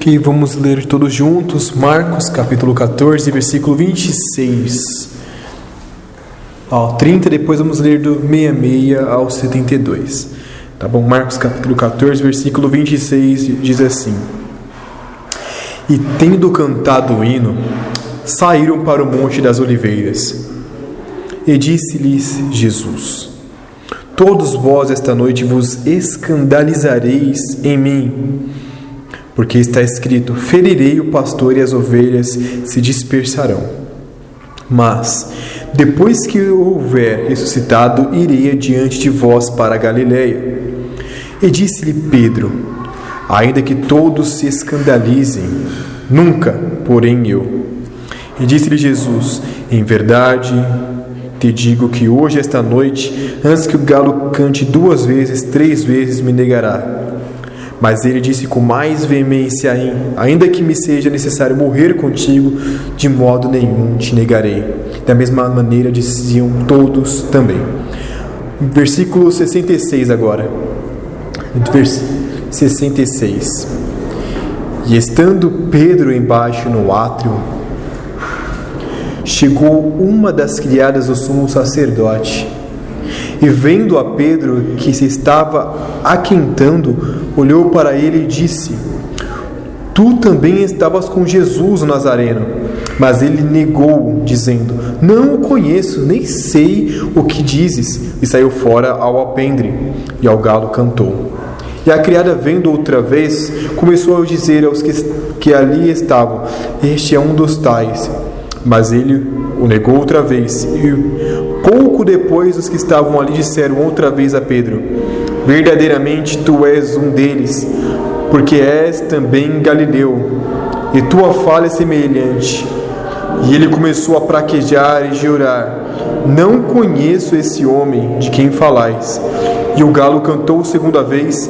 Que vamos ler todos juntos, Marcos capítulo 14, versículo 26 ao 30, depois vamos ler do 66 ao 72. Tá bom? Marcos capítulo 14, versículo 26 diz assim: E tendo cantado o hino, saíram para o Monte das Oliveiras. E disse-lhes Jesus: Todos vós esta noite vos escandalizareis em mim, porque está escrito: ferirei o pastor e as ovelhas se dispersarão. Mas, depois que eu houver ressuscitado, irei adiante de vós para a Galiléia. E disse-lhe Pedro: ainda que todos se escandalizem, nunca, porém eu. E disse-lhe Jesus: em verdade te digo que hoje, esta noite, antes que o galo cante 2 vezes, 3 vezes me negará. Mas ele disse com mais veemência: ainda que me seja necessário morrer contigo, de modo nenhum te negarei. Da mesma maneira diziam todos também. Versículo 66 agora. Versículo 66. E estando Pedro embaixo no átrio, chegou uma das criadas do sumo sacerdote, e vendo a Pedro que se estava aquentando, olhou para ele e disse: Tu também estavas com Jesus o Nazareno. Mas ele negou, dizendo: Não o conheço, nem sei o que dizes. E saiu fora ao alpendre, e ao galo cantou. E a criada, vendo outra vez, começou a dizer aos que ali estavam: Este é um dos tais. Mas ele o negou outra vez. E pouco depois, os que estavam ali disseram outra vez a Pedro: Verdadeiramente tu és um deles, porque és também Galileu, e tua fala é semelhante. E ele começou a praquejar e jurar: Não conheço esse homem de quem falais. E o galo cantou 2ª vez,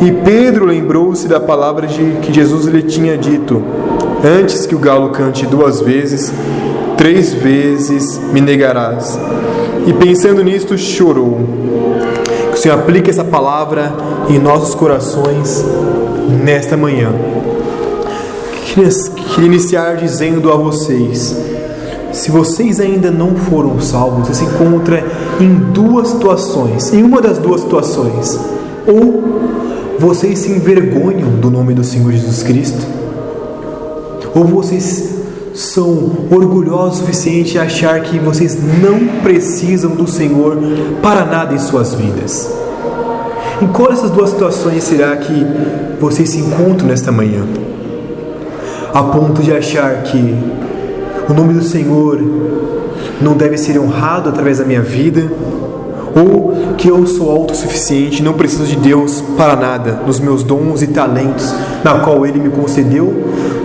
e Pedro lembrou-se da palavra que Jesus lhe tinha dito: Antes que o galo cante 2 vezes, 3 vezes me negarás. E pensando nisto, chorou. Que o Senhor aplique essa palavra em nossos corações nesta manhã. Queria iniciar dizendo a vocês: se vocês ainda não foram salvos, você se encontra em 2 situações, em uma das 2 situações. Ou vocês se envergonham do nome do Senhor Jesus Cristo, ou vocês são orgulhosos o suficiente a achar que vocês não precisam do Senhor para nada em suas vidas. Em qual dessas 2 situações será que vocês se encontram nesta manhã? A ponto de achar que o nome do Senhor não deve ser honrado através da minha vida, ou que eu sou autossuficiente, não preciso de Deus para nada, nos meus dons e talentos, na qual Ele me concedeu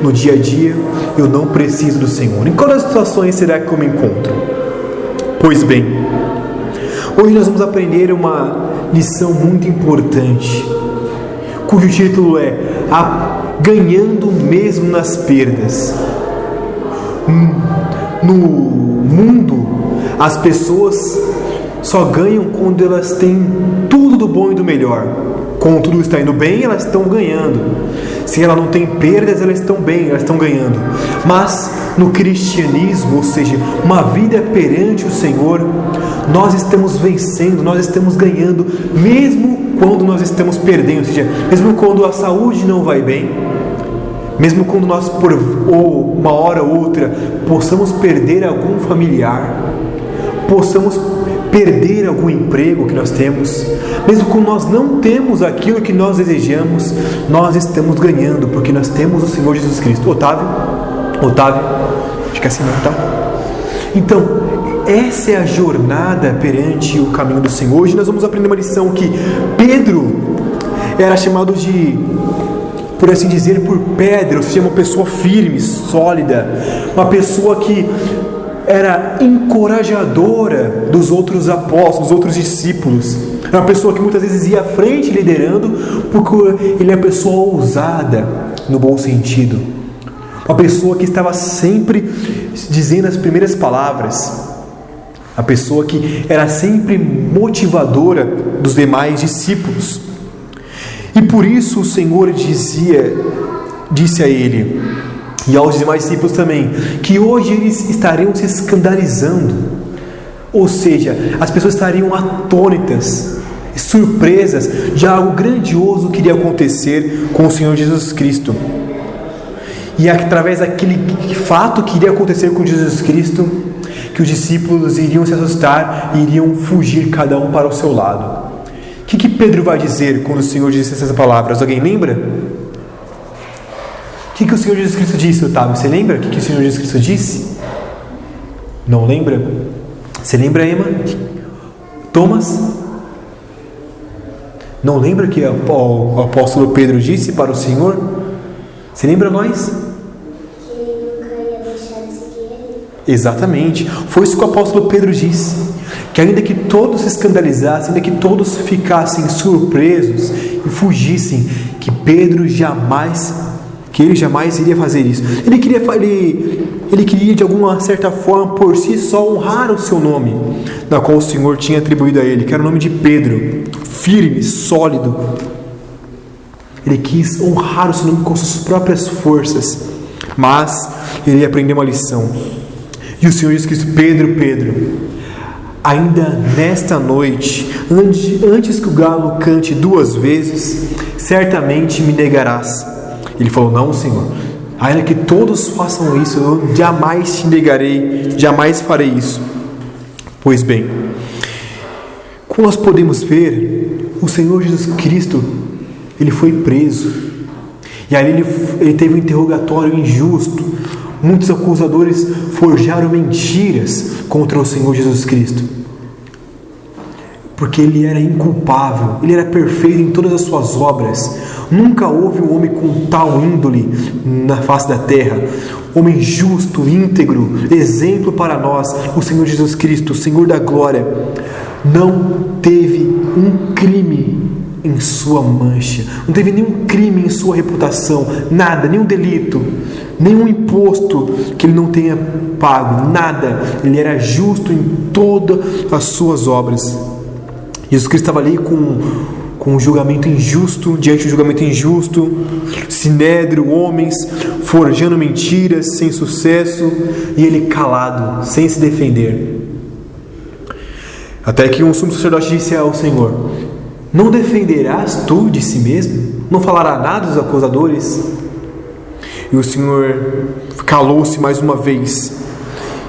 no dia a dia, eu não preciso do Senhor. Em qual das situações será que eu me encontro? Pois bem, hoje nós vamos aprender uma lição muito importante, cujo título é Ganhando mesmo nas perdas. No mundo, as pessoas só ganham quando elas têm tudo do bom e do melhor. Quando tudo está indo bem, elas estão ganhando. Se ela não tem perdas, elas estão bem, elas estão ganhando. Mas no cristianismo, ou seja, uma vida perante o Senhor, nós estamos vencendo, nós estamos ganhando, mesmo quando nós estamos perdendo. Ou seja, mesmo quando a saúde não vai bem, mesmo quando nós, por uma hora ou outra, possamos perder algum familiar, possamos perder algum emprego que nós temos, mesmo quando nós não temos aquilo que nós desejamos, nós estamos ganhando, porque nós temos o Senhor Jesus Cristo. Otávio, fica assim, não, tá? Então, essa é a jornada perante o caminho do Senhor. Hoje nós vamos aprender uma lição que Pedro era chamado de, por assim dizer, por pedra, ou seja, uma pessoa firme, sólida, uma pessoa que era encorajadora dos outros apóstolos, dos outros discípulos. Era uma pessoa que muitas vezes ia à frente liderando, porque ele é uma pessoa ousada, no bom sentido. Uma pessoa que estava sempre dizendo as primeiras palavras. A pessoa que era sempre motivadora dos demais discípulos. E por isso o Senhor disse a ele e aos demais discípulos também, que hoje eles estariam se escandalizando. Ou seja, as pessoas estariam atônitas, surpresas de algo grandioso que iria acontecer com o Senhor Jesus Cristo. E através daquele fato que iria acontecer com Jesus Cristo, que os discípulos iriam se assustar e iriam fugir cada um para o seu lado. O que Pedro vai dizer quando o Senhor disse essas palavras? Alguém lembra? O que o Senhor Jesus Cristo disse, Otávio? Você lembra o que o Senhor Jesus Cristo disse? Não lembra? Você lembra, Emma? Thomas? Não lembra que o apóstolo Pedro disse para o Senhor? Você lembra nós? Que ele nunca ia deixar de seguir ele. Exatamente. Foi isso que o apóstolo Pedro disse. Que ainda que todos se escandalizassem, ainda que todos ficassem surpresos e fugissem, que ele jamais iria fazer isso. Ele queria de alguma certa forma por si só honrar o seu nome, na qual o Senhor tinha atribuído a ele, que era o nome de Pedro, firme, sólido. Ele quis honrar o seu nome com suas próprias forças, mas ele ia aprender uma lição. E o Senhor disse que Pedro, ainda nesta noite, antes que o galo cante 2 vezes, certamente me negarás. Ele falou: não, Senhor, ainda que todos façam isso, eu jamais te negarei, jamais farei isso. Pois bem, como nós podemos ver, o Senhor Jesus Cristo, ele foi preso, e aí ele teve um interrogatório injusto. Muitos acusadores forjaram mentiras contra o Senhor Jesus Cristo, porque ele era inculpável, ele era perfeito em todas as suas obras. Nunca houve um homem com tal índole na face da terra, homem justo, íntegro, exemplo para nós. O Senhor Jesus Cristo, o Senhor da glória, não teve um crime em sua mancha, não teve nenhum crime em sua reputação, nada, nenhum delito, nenhum imposto que ele não tenha pago, nada. Ele era justo em todas as suas obras. Jesus Cristo estava ali com um julgamento injusto, diante de um julgamento injusto, sinédrio, homens forjando mentiras sem sucesso, e ele calado, sem se defender. Até que um sumo sacerdote disse ao Senhor: não defenderás tu de si mesmo? Não falará nada dos acusadores? E o Senhor calou-se mais uma vez.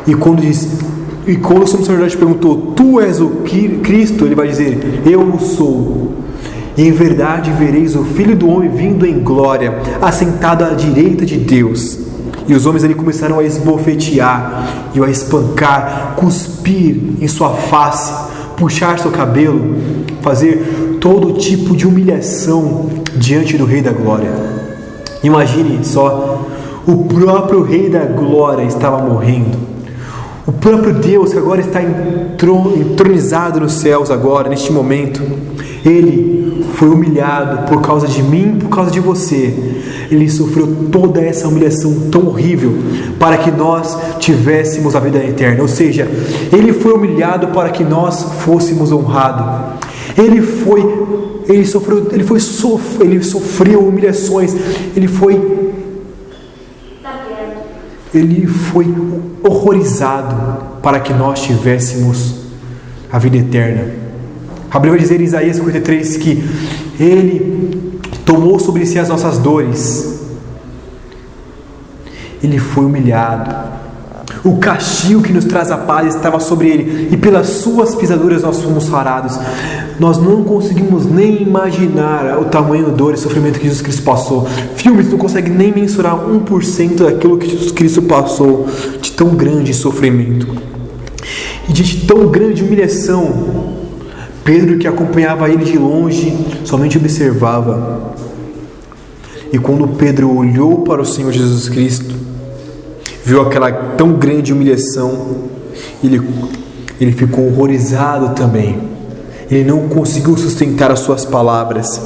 E quando o sumo sacerdote perguntou: tu és o Cristo? Ele vai dizer: eu o sou. E em verdade vereis o Filho do Homem vindo em glória, assentado à direita de Deus. E os homens ali começaram a esbofetear e a espancar, cuspir em sua face, puxar seu cabelo, fazer todo tipo de humilhação diante do Rei da Glória. Imagine só, o próprio Rei da Glória estava morrendo. O próprio Deus, que agora está entronizado nos céus agora, neste momento, ele foi humilhado por causa de mim, por causa de você. Ele sofreu toda essa humilhação tão horrível para que nós tivéssemos a vida eterna. Ou seja, ele foi humilhado para que nós fôssemos honrados. Ele sofreu humilhações. Ele foi horrorizado para que nós tivéssemos a vida eterna. A Bíblia vai dizer em Isaías 53 que ele tomou sobre si as nossas dores. Ele foi humilhado. O castigo que nos traz a paz estava sobre ele, e pelas suas pisaduras nós fomos sarados. Nós não conseguimos nem imaginar o tamanho da dor e sofrimento que Jesus Cristo passou. Filmes não conseguem nem mensurar 1% daquilo que Jesus Cristo passou, de tão grande sofrimento e de tão grande humilhação. Pedro, que acompanhava ele de longe, somente observava. E quando Pedro olhou para o Senhor Jesus Cristo, viu aquela tão grande humilhação, ele ficou horrorizado também. Ele não conseguiu sustentar as suas palavras.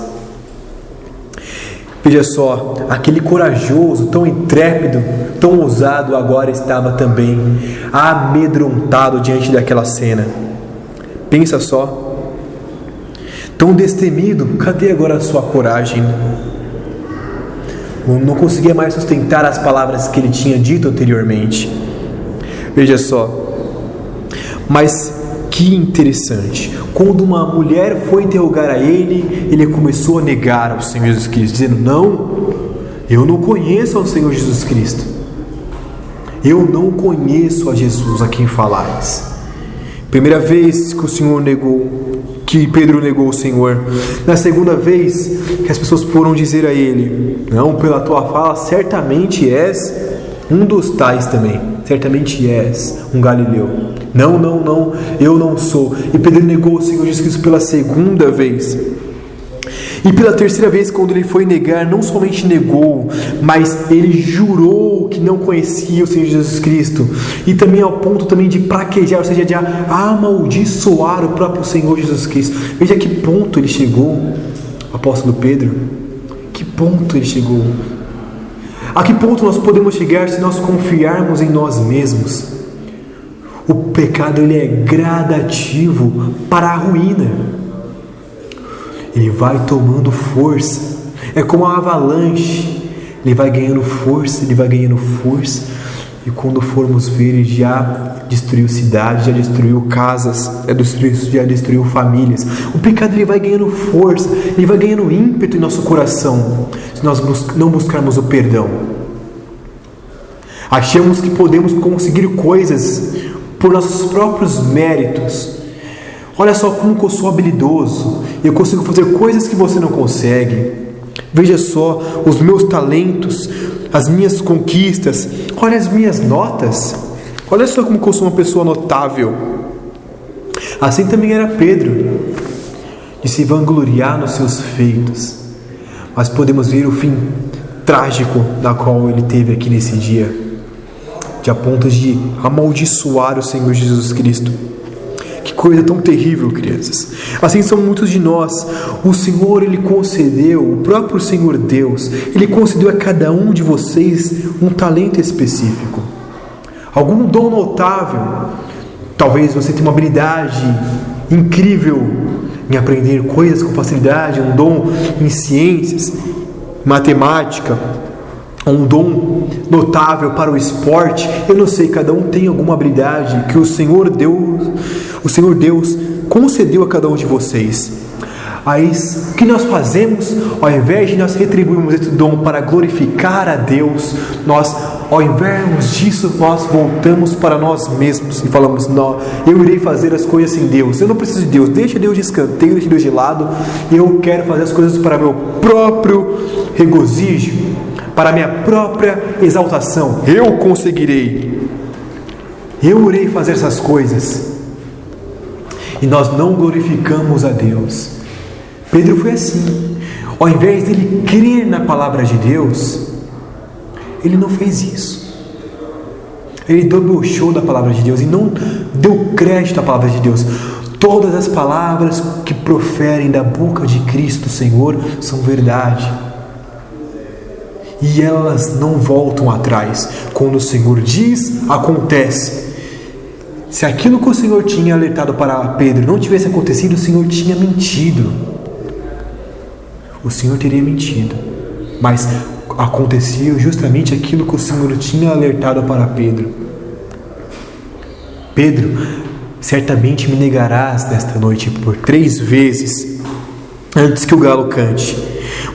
Veja só, aquele corajoso, tão intrépido, tão ousado, agora estava também amedrontado diante daquela cena. Pensa só. Tão destemido, cadê agora a sua coragem? não conseguia mais sustentar as palavras que ele tinha dito anteriormente. Veja só. Mas que interessante. Quando uma mulher foi interrogar a ele, ele começou a negar ao Senhor Jesus Cristo, dizendo: não, eu não conheço ao Senhor Jesus Cristo. Eu não conheço a Jesus a quem falais. Primeira vez que o Senhor negou, que Pedro negou o Senhor. Na segunda vez que as pessoas foram dizer a ele: não, pela tua fala certamente és um dos tais também, certamente és um galileu. Não, não, não, eu não sou. E Pedro negou o Senhor Jesus Cristo pela segunda vez. E pela terceira vez, quando ele foi negar, não somente negou, mas ele jurou que não conhecia o Senhor Jesus Cristo. E também ao ponto também de praquejar, ou seja, de amaldiçoar o próprio Senhor Jesus Cristo. Veja que ponto ele chegou, o apóstolo Pedro. Que ponto ele chegou. A que ponto nós podemos chegar se nós confiarmos em nós mesmos? O pecado, ele é gradativo para a ruína. Ele vai tomando força. É como uma avalanche. Ele vai ganhando força, ele vai ganhando força. E quando formos ver, ele já destruiu cidades, já destruiu casas, já destruiu famílias. O pecado, ele vai ganhando força, ele vai ganhando ímpeto em nosso coração, se nós não buscarmos o perdão. Achamos que podemos conseguir coisas por nossos próprios méritos. Olha só como que eu sou habilidoso, eu consigo fazer coisas que você não consegue. Veja só os meus talentos, as minhas conquistas, olha as minhas notas. Olha só como que eu sou uma pessoa notável. Assim também era Pedro, de se vangloriar nos seus feitos. Mas podemos ver o fim trágico da qual ele teve aqui nesse dia, de a ponto de amaldiçoar o Senhor Jesus Cristo. Que coisa tão terrível, crianças. Assim são muitos de nós. O Senhor, ele concedeu, o próprio Senhor Deus, ele concedeu a cada um de vocês um talento específico, algum dom notável. Talvez você tenha uma habilidade incrível em aprender coisas com facilidade, um dom em ciências, matemática, um dom notável para o esporte. Eu não sei, cada um tem alguma habilidade que o Senhor Deus concedeu a cada um de vocês. Aí, o que nós fazemos? Ao invés de nós retribuirmos esse dom para glorificar a Deus, nós, ao invés disso, nós voltamos para nós mesmos e falamos: não, eu irei fazer as coisas sem Deus, eu não preciso de Deus, deixa Deus de escanteio, deixa Deus de lado, eu quero fazer as coisas para meu próprio regozijo, para minha própria exaltação. Eu conseguirei, eu irei fazer essas coisas. E nós não glorificamos a Deus. Pedro foi assim. Ao invés de ele crer na palavra de Deus, ele não fez isso. Ele debochou da palavra de Deus e não deu crédito à palavra de Deus. Todas as palavras que proferem da boca de Cristo Senhor são verdade. E elas não voltam atrás. Quando o Senhor diz, acontece. Se aquilo que o Senhor tinha alertado para Pedro não tivesse acontecido, o Senhor tinha mentido. O Senhor teria mentido. Mas aconteceu justamente aquilo que o Senhor tinha alertado para Pedro. Pedro, certamente me negarás nesta noite por 3 vezes antes que o galo cante.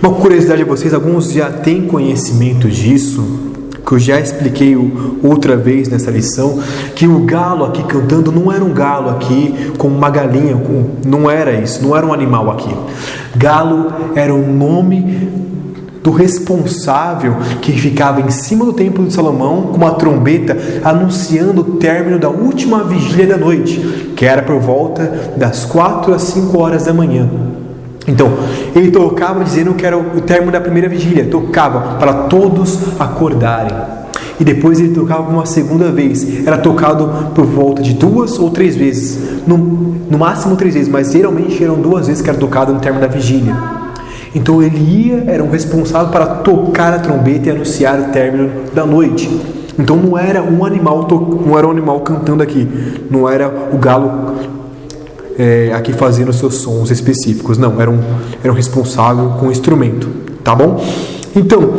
Uma curiosidade a vocês, alguns já têm conhecimento disso, que eu já expliquei outra vez nessa lição, que o galo aqui cantando não era um galo aqui como uma galinha, não era isso, não era um animal aqui. Galo era o nome do responsável que ficava em cima do templo de Salomão com uma trombeta anunciando o término da última vigília da noite, que era por volta das 4 às 5 horas da manhã. Então, ele tocava dizendo que era o término da primeira vigília, tocava para todos acordarem. E depois ele tocava uma segunda vez, era tocado por volta de 2 ou 3 vezes, no máximo 3 vezes, mas geralmente eram 2 vezes que era tocado no término da vigília. Então ele era um responsável para tocar a trombeta e anunciar o término da noite. Então não era um animal cantando aqui, não era o galo aqui fazendo seus sons específicos, não, era um responsável com o instrumento, tá bom? Então,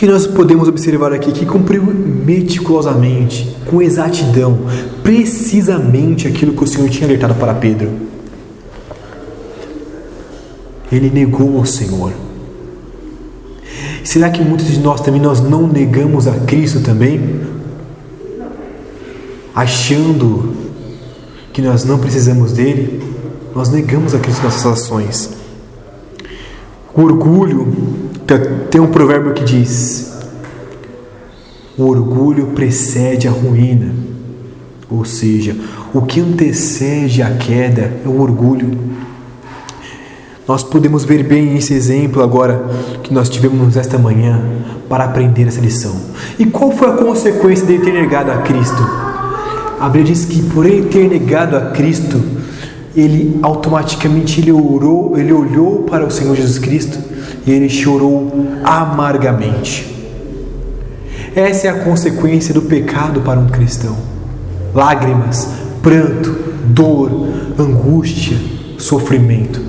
que nós podemos observar aqui? Que cumpriu meticulosamente, com exatidão, precisamente aquilo que o Senhor tinha alertado para Pedro. Ele negou o Senhor. Será que muitos de nós também não negamos a Cristo também? Achando que nós não precisamos dele, nós negamos a Cristo nas nossas ações. O orgulho, tem um provérbio que diz: o orgulho precede a ruína. Ou seja, o que antecede a queda é o orgulho. Nós podemos ver bem esse exemplo agora que nós tivemos esta manhã para aprender essa lição. E qual foi a consequência de ter negado a Cristo? A Bíblia diz que por ele ter negado a Cristo, ele automaticamente olhou para o Senhor Jesus Cristo e ele chorou amargamente. Essa é a consequência do pecado para um cristão. Lágrimas, pranto, dor, angústia, sofrimento.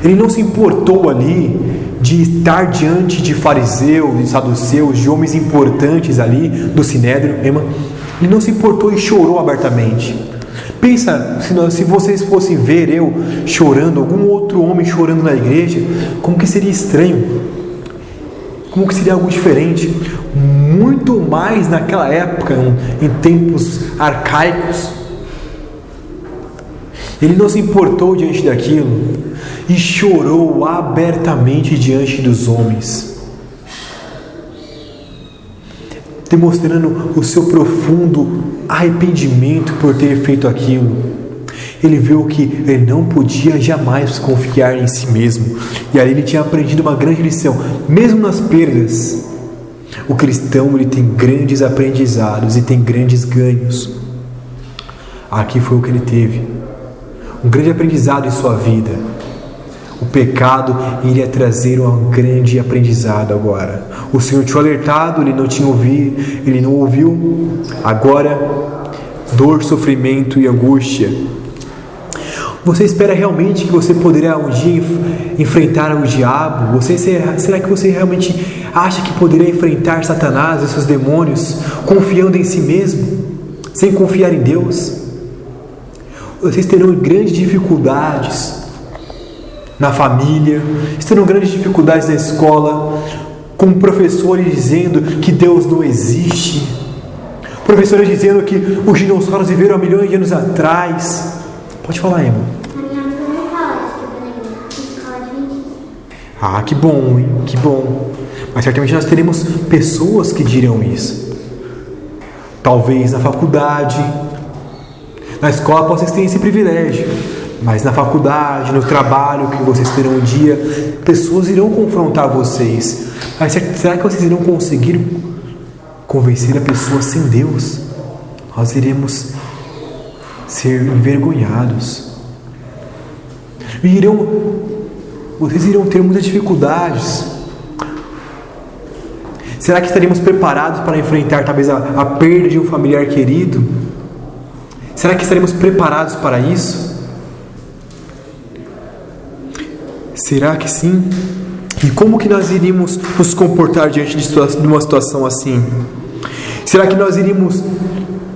Ele não se importou ali de estar diante de fariseus, de saduceus, de homens importantes ali do Sinédrio. Ele não se importou e chorou abertamente. Pensa, se vocês fossem ver eu chorando, algum outro homem chorando na igreja, como que seria estranho? Como que seria algo diferente? Muito mais naquela época, em tempos arcaicos. Ele não se importou diante daquilo e chorou abertamente diante dos homens, demonstrando o seu profundo arrependimento por ter feito aquilo. Ele viu que ele não podia jamais confiar em si mesmo, e ali ele tinha aprendido uma grande lição. Mesmo nas perdas, o cristão ele tem grandes aprendizados e tem grandes ganhos. Aqui foi o que ele teve, um grande aprendizado em sua vida. O pecado iria trazer um grande aprendizado agora. O Senhor tinha alertado, ele não ouviu. Agora, dor, sofrimento e angústia. Você espera realmente que você poderá um dia enfrentar o diabo? Será que você realmente acha que poderá enfrentar Satanás e seus demônios confiando em si mesmo, sem confiar em Deus? Vocês terão grandes dificuldades na família, terão grandes dificuldades na escola, com professores dizendo que Deus não existe, professores dizendo que os dinossauros viveram há milhões de anos atrás. Pode falar, Emma. A minha amiga não fala isso, que eu escola adventista. Ah, que bom, hein? Que bom. Mas certamente nós teremos pessoas que dirão isso. Talvez na faculdade, na escola vocês têm esse privilégio, mas na faculdade, no trabalho que vocês terão um dia, pessoas irão confrontar vocês. Mas será que vocês irão conseguir convencer a pessoa sem Deus? Nós iremos ser envergonhados. Vocês irão ter muitas dificuldades. Será que estaremos preparados para enfrentar talvez a perda de um familiar querido? Será que estaremos preparados para isso? Será que sim? E como que nós iríamos nos comportar diante de uma situação assim? Será que nós iríamos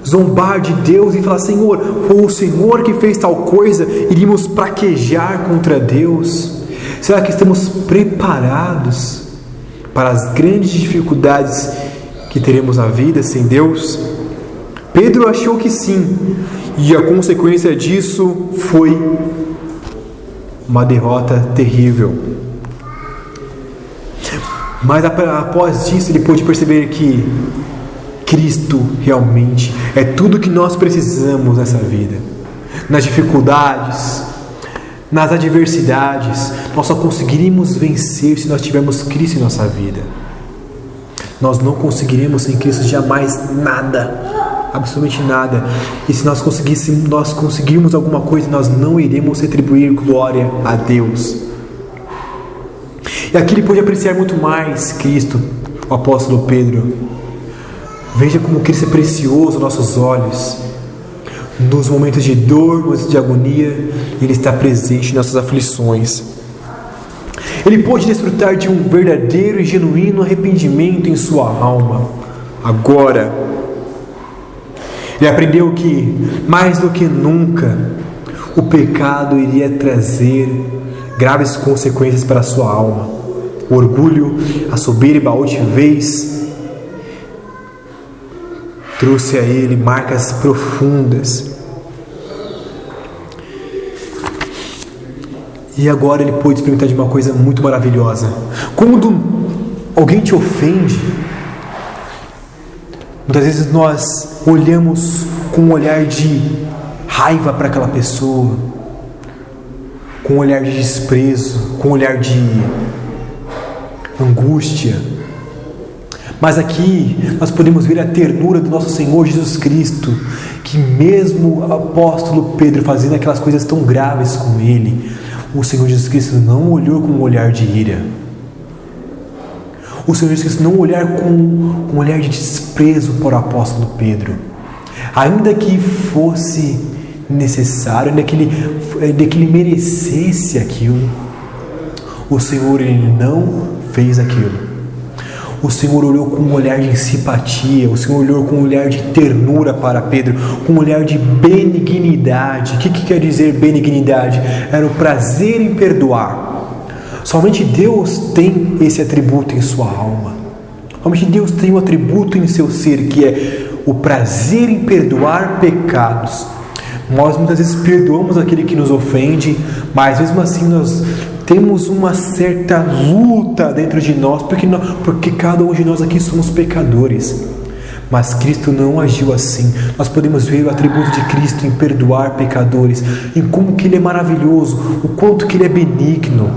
zombar de Deus e falar: Senhor, foi o Senhor que fez tal coisa? Iríamos praquejar contra Deus? Será que estamos preparados para as grandes dificuldades que teremos na vida sem Deus? Pedro achou que sim, e a consequência disso foi uma derrota terrível. Mas após isso ele pôde perceber que Cristo realmente é tudo que nós precisamos nessa vida. Nas dificuldades, nas adversidades, nós só conseguiríamos vencer se nós tivermos Cristo em nossa vida. Nós não conseguiremos sem Cristo jamais nada, absolutamente nada. E se nós conseguirmos alguma coisa, nós não iremos retribuir glória a Deus. E aqui ele pôde apreciar muito mais Cristo, o apóstolo Pedro. Veja como Cristo é precioso aos nossos olhos. Nos momentos de dor, nos momentos de agonia, Ele está presente em nossas aflições. Ele pôde desfrutar de um verdadeiro e genuíno arrependimento em sua alma. Agora, ele aprendeu que, mais do que nunca, o pecado iria trazer graves consequências para a sua alma. O orgulho, a soberba, a altivez trouxe a ele marcas profundas. E agora ele pôde experimentar de uma coisa muito maravilhosa. Quando alguém te ofende, muitas vezes nós olhamos com um olhar de raiva para aquela pessoa, com um olhar de desprezo, com um olhar de angústia. Mas aqui nós podemos ver a ternura do nosso Senhor Jesus Cristo, que mesmo o apóstolo Pedro fazendo aquelas coisas tão graves com ele, o Senhor Jesus Cristo não olhou com um olhar de ira. O Senhor Jesus Cristo não olhou com um olhar de desprezo para o apóstolo Pedro. Ainda que fosse necessário, ainda que ele merecesse aquilo, o Senhor ele não fez aquilo. O Senhor olhou com um olhar de simpatia, o Senhor olhou com um olhar de ternura para Pedro, com um olhar de benignidade. O que quer dizer benignidade? Era o prazer em perdoar. Somente Deus tem esse atributo em sua alma. Somente Deus tem um atributo em seu ser, que é o prazer em perdoar pecados. Nós muitas vezes perdoamos aquele que nos ofende, mas mesmo assim nós temos uma certa luta dentro de nós, porque cada um de nós aqui somos pecadores. Mas Cristo não agiu assim. Nós podemos ver o atributo de Cristo em perdoar pecadores, em como que Ele é maravilhoso, o quanto que Ele é benigno.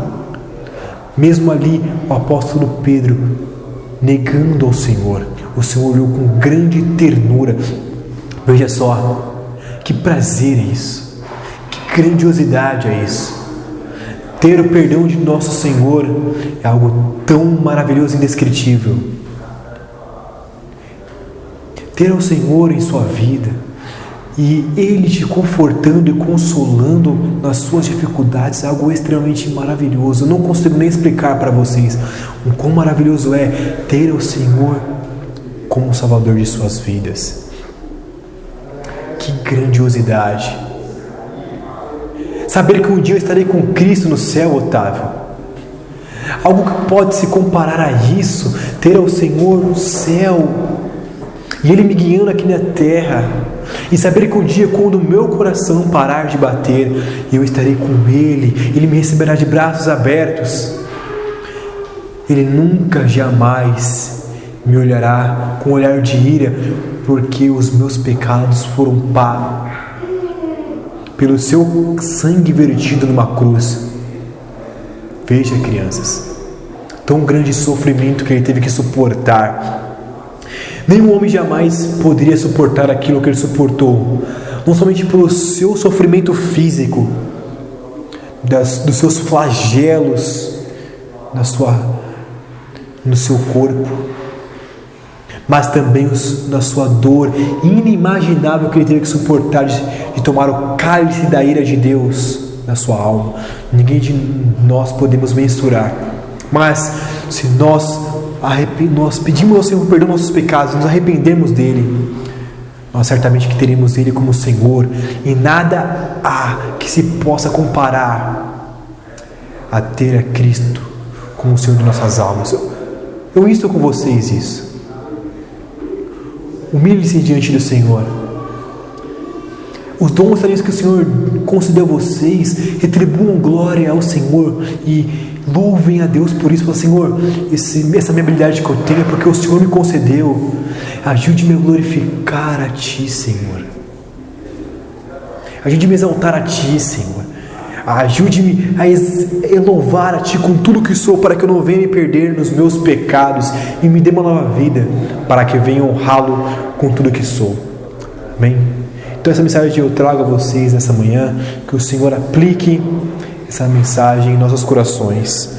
Mesmo ali, o apóstolo Pedro negando ao Senhor, o Senhor olhou com grande ternura. Veja só, que prazer é isso, que grandiosidade é isso. Ter o perdão de nosso Senhor é algo tão maravilhoso e indescritível. Ter o Senhor em sua vida e Ele te confortando e consolando nas suas dificuldades é algo extremamente maravilhoso. Eu não consigo nem explicar para vocês o quão maravilhoso é ter o Senhor como Salvador de suas vidas. Que grandiosidade! Saber que um dia eu estarei com Cristo no céu, Otávio. Algo que pode se comparar a isso, ter o Senhor no céu e Ele me guiando aqui na terra. E saber que um dia, quando o meu coração parar de bater, eu estarei com Ele, Ele me receberá de braços abertos. Ele nunca, jamais me olhará com um olhar de ira, porque os meus pecados foram pagos pelo seu sangue vertido numa cruz. Veja, crianças, tão grande sofrimento que Ele teve que suportar. Nenhum homem jamais poderia suportar aquilo que Ele suportou, não somente pelo seu sofrimento físico, dos seus flagelos no seu corpo, mas também da sua dor inimaginável que Ele teve que suportar de tomar o cálice da ira de Deus na sua alma. Ninguém de nós podemos mensurar. Mas se nós pedimos ao Senhor perdão dos nossos pecados, nos arrependermos dele, nós certamente que teremos Ele como Senhor, e nada há que se possa comparar a ter a Cristo como o Senhor de nossas almas. Eu insto com vocês isso. Humilhe-se diante do Senhor. Os dons que o Senhor concedeu a vocês, retribuam glória ao Senhor e louvem a Deus por isso. Falem, Senhor, essa minha habilidade que eu tenho é porque o Senhor me concedeu. Ajude-me a glorificar a Ti, Senhor. Ajude-me a exaltar a Ti, Senhor. Ajude-me a louvar a Ti com tudo que sou, para que eu não venha me perder nos meus pecados e me dê uma nova vida, para que eu venha honrá-lo com tudo que sou. Amém? Então essa mensagem eu trago a vocês nessa manhã, que o Senhor aplique essa mensagem em nossos corações.